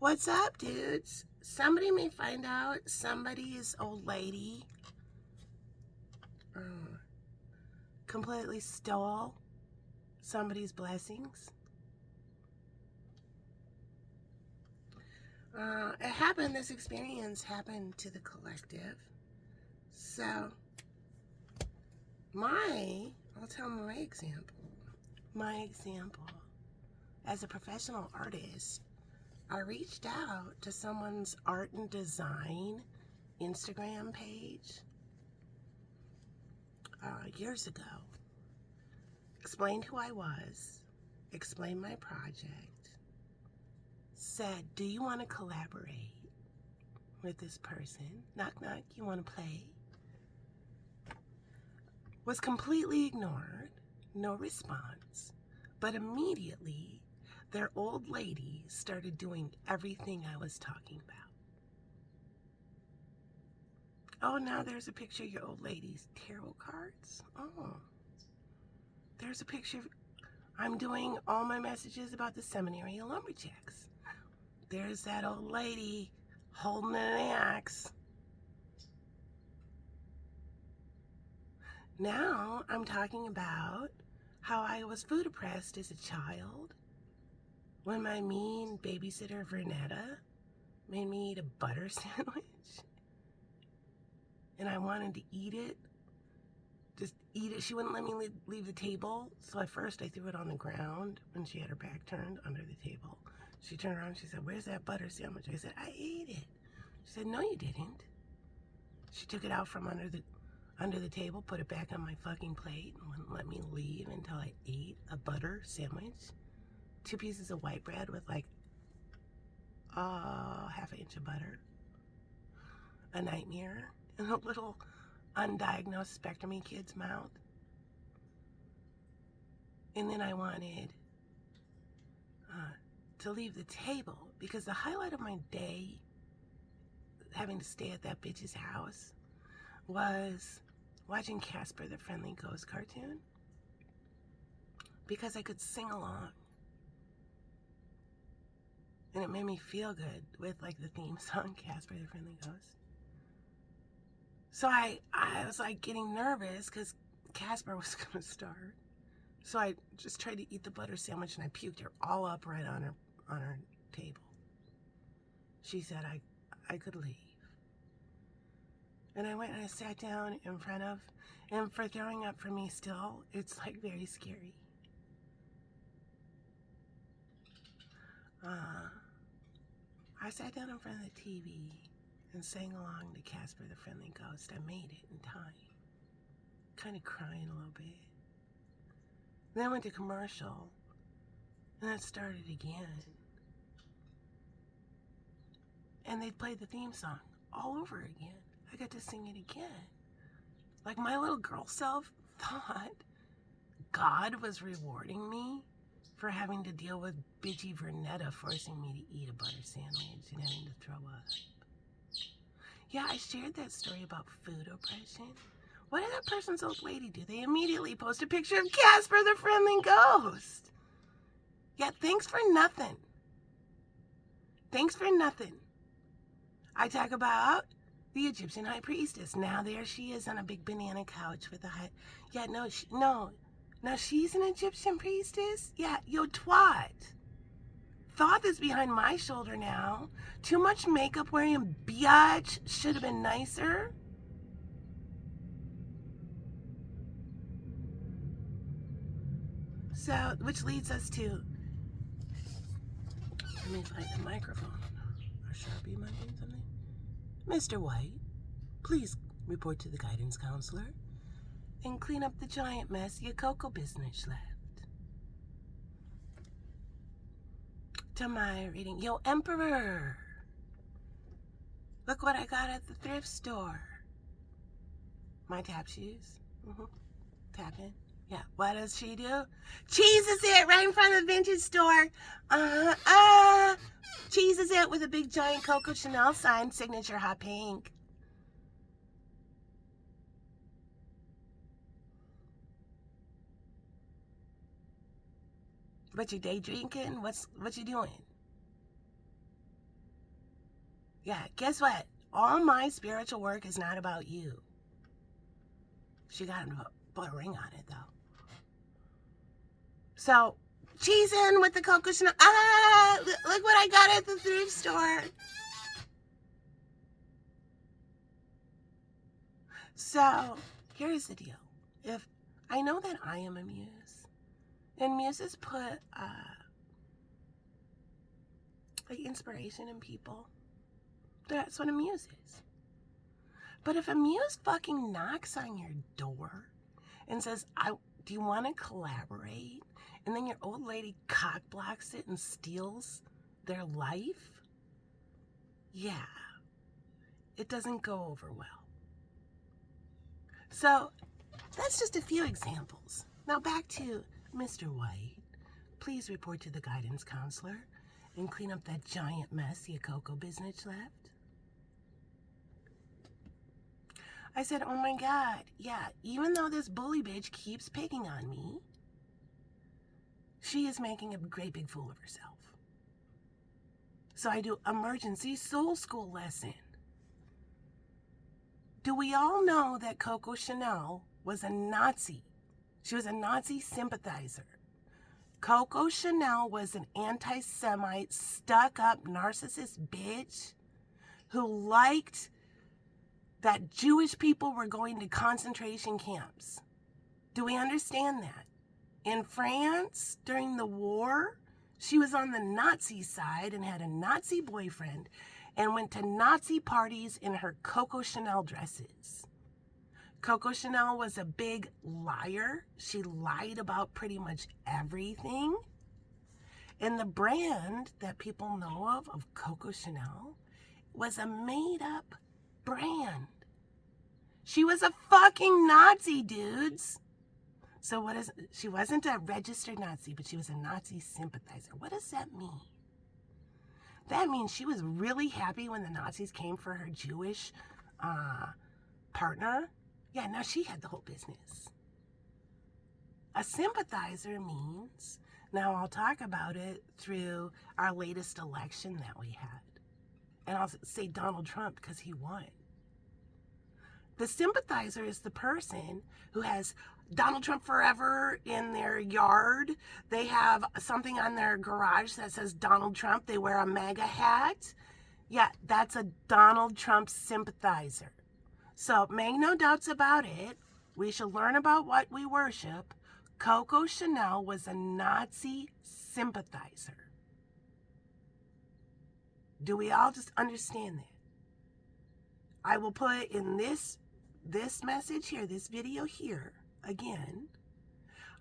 What's up, dudes? Somebody may find out somebody's old lady completely stole somebody's blessings. This experience happened to the collective. So, I'll tell my example. My example, as a professional artist, I reached out to someone's art and design Instagram page years ago. Explained who I was, explained my project, said, do you want to collaborate with this person? Knock, knock, you want to play? Was completely ignored, no response, but immediately their old lady started doing everything I was talking about. Oh, now there's a picture of your old lady's tarot cards. Oh, there's a picture of, I'm doing all my messages about the seminary of lumberjacks. There's that old lady holding an axe. Now I'm talking about how I was food oppressed as a child when my mean babysitter Vernetta made me eat a butter sandwich and I wanted to eat it. Just eat it. She wouldn't let me leave the table. So at first I threw it on the ground when she had her back turned under the table. She turned around and she said, where's that butter sandwich? I said, I ate it. She said, no, you didn't. She took it out from under the table, put it back on my fucking plate, and wouldn't let me leave until I ate a butter sandwich. 2 pieces of white bread with like half an inch of butter. A nightmare in a little undiagnosed spectrumy kid's mouth. And then I wanted to leave the table because the highlight of my day, having to stay at that bitch's house, was watching Casper the Friendly Ghost cartoon because I could sing along. And it made me feel good with like the theme song, Casper the Friendly Ghost. So I was like getting nervous because Casper was going to start. So I just tried to eat the butter sandwich and I puked her all up right on her table. She said I could leave. And I went and I sat down in front of, and for throwing up for me still, it's like very scary. I sat down in front of the TV and sang along to Casper the Friendly Ghost. I made it in time. Kind of crying a little bit. Then I went to commercial, and it started again. And they played the theme song all over again. I got to sing it again. Like my little girl self thought God was rewarding me for having to deal with bitchy Vernetta forcing me to eat a butter sandwich and having to throw up. Yeah, I shared that story about food oppression. What did that person's old lady do? They immediately post a picture of Casper the Friendly Ghost. Yeah, thanks for nothing. Thanks for nothing. I talk about the Egyptian high priestess. Now there she is on a big banana couch with a high... Yeah, no. Now she's an Egyptian priestess? Yeah, yo, twat. Thoth is behind my shoulder now. Too much makeup wearing biatch. Should have been nicer. So, which leads us to... Let me find the microphone. Or Sharpie might mean something. Mr. White, please report to the guidance counselor and clean up the giant mess your cocoa business left. To my reading, yo, Emperor, look what I got at the thrift store. My tap shoes. Tapping. Yeah, what does she do? Cheeses it right in front of the vintage store. Cheeses it with a big giant Coco Chanel sign, signature hot pink. What you day drinking? What you doing? Yeah, guess what? All my spiritual work is not about you. She got to put a ring on it, though. So, cheesing with the Coco Chanel. Look what I got at the thrift store. So, here's the deal. If I know that I am a muse, and muses put like inspiration in people. That's what a muse is. But if a muse fucking knocks on your door and says, do you want to collaborate? And then your old lady cock blocks it and steals their life? Yeah, it doesn't go over well. So that's just a few examples. Now back to Mr. White. Please report to the guidance counselor and clean up that giant mess the Heyoka business left. I said, oh my God, yeah, even though this bully bitch keeps picking on me, she is making a great big fool of herself. So I do emergency soul school lesson. Do we all know that Coco Chanel was a Nazi? She was a Nazi sympathizer. Coco Chanel was an anti-Semite, stuck-up, narcissist bitch who liked that Jewish people were going to concentration camps. Do we understand that? In France, during the war, she was on the Nazi side and had a Nazi boyfriend and went to Nazi parties in her Coco Chanel dresses. Coco Chanel was a big liar. She lied about pretty much everything. And the brand that people know of Coco Chanel, was a made-up brand. She was a fucking Nazi, dudes. So she wasn't a registered Nazi, but she was a Nazi sympathizer. What does that mean? That means she was really happy when the Nazis came for her Jewish partner. Yeah, now she had the whole business. A sympathizer means, now I'll talk about it through our latest election that we had. And I'll say Donald Trump because he won. The sympathizer is the person who has Donald Trump forever in their yard. They have something on their garage that says Donald Trump. They wear a MAGA hat. Yeah, that's a Donald Trump sympathizer. So make no doubts about it. We should learn about what we worship. Coco Chanel was a Nazi sympathizer. Do we all just understand that? I will put in this message here, this video here, again,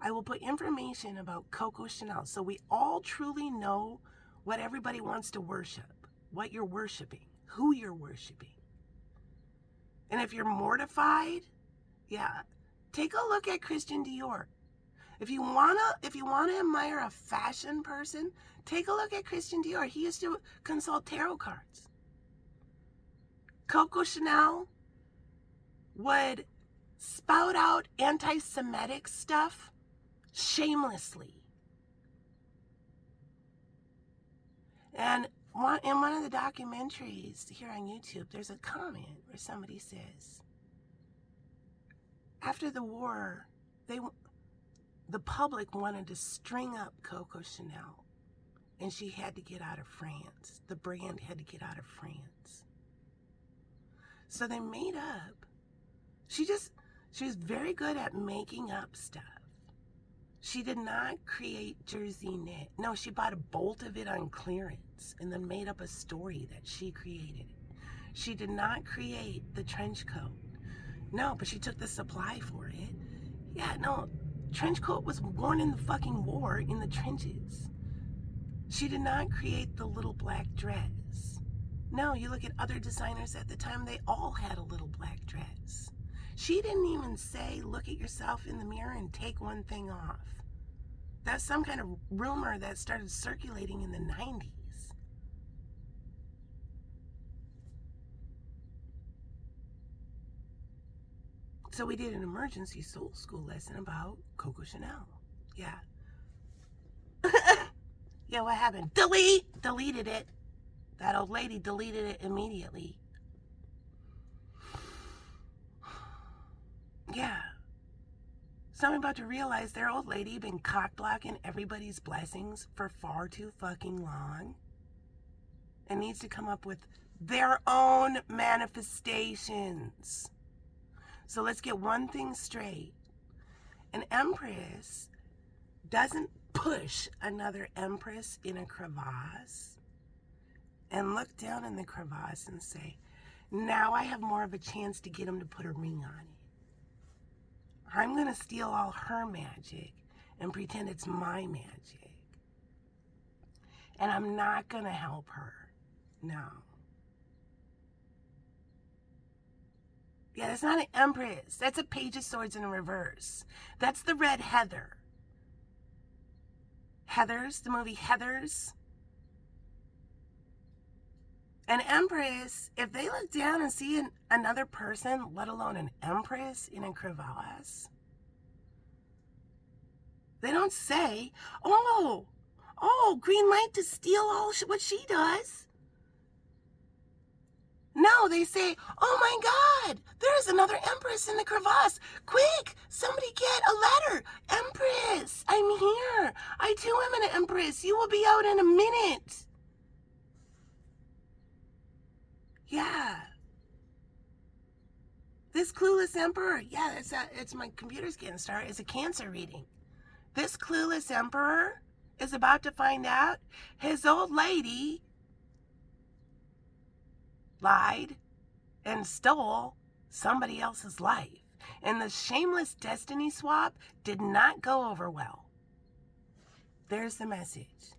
I will put information about Coco Chanel so we all truly know what everybody wants to worship, what you're worshiping, who you're worshiping. And if you're mortified, yeah, take a look at Christian Dior. If you wanna admire a fashion person, take a look at Christian Dior. He used to consult tarot cards. Coco Chanel would spout out anti-Semitic stuff shamelessly. And in one of the documentaries here on YouTube, there's a comment where somebody says, after the war, the public wanted to string up Coco Chanel, and she had to get out of France. The brand had to get out of France. So they made up. She was very good at making up stuff. She did not create jersey knit. No, she bought a bolt of it on clearance and then made up a story that she created it. She did not create the trench coat. No, but she took the supply for it. Yeah, no, trench coat was worn in the fucking war in the trenches. She did not create the little black dress. No, you look at other designers at the time, they all had a little black dress. She didn't even say, look at yourself in the mirror and take one thing off. That's some kind of rumor that started circulating in the 90s. So we did an emergency soul school lesson about Coco Chanel. Yeah. Yeah, what happened? Deleted it. That old lady deleted it immediately. Yeah. So I'm about to realize their old lady been cock-blocking everybody's blessings for far too fucking long and needs to come up with their own manifestations. So let's get one thing straight. An empress doesn't push another empress in a crevasse and look down in the crevasse and say, now I have more of a chance to get him to put a ring on it. I'm going to steal all her magic and pretend it's my magic. And I'm not going to help her. No. Yeah, that's not an empress. That's a page of swords in reverse. That's the red heather. Heathers, the movie Heathers. An empress, if they look down and see another person, let alone an empress in a crevasse, they don't say, oh, green light to steal all what she does. No, they say, oh my God, there's another empress in the crevasse. Quick, somebody get a letter. Empress, I'm here. I too am an empress. You will be out in a minute. Yeah. This clueless emperor, yeah, it's my computer's getting started. It's a Cancer reading. This clueless emperor is about to find out his old lady lied and stole somebody else's life. And the shameless destiny swap did not go over well. There's the message.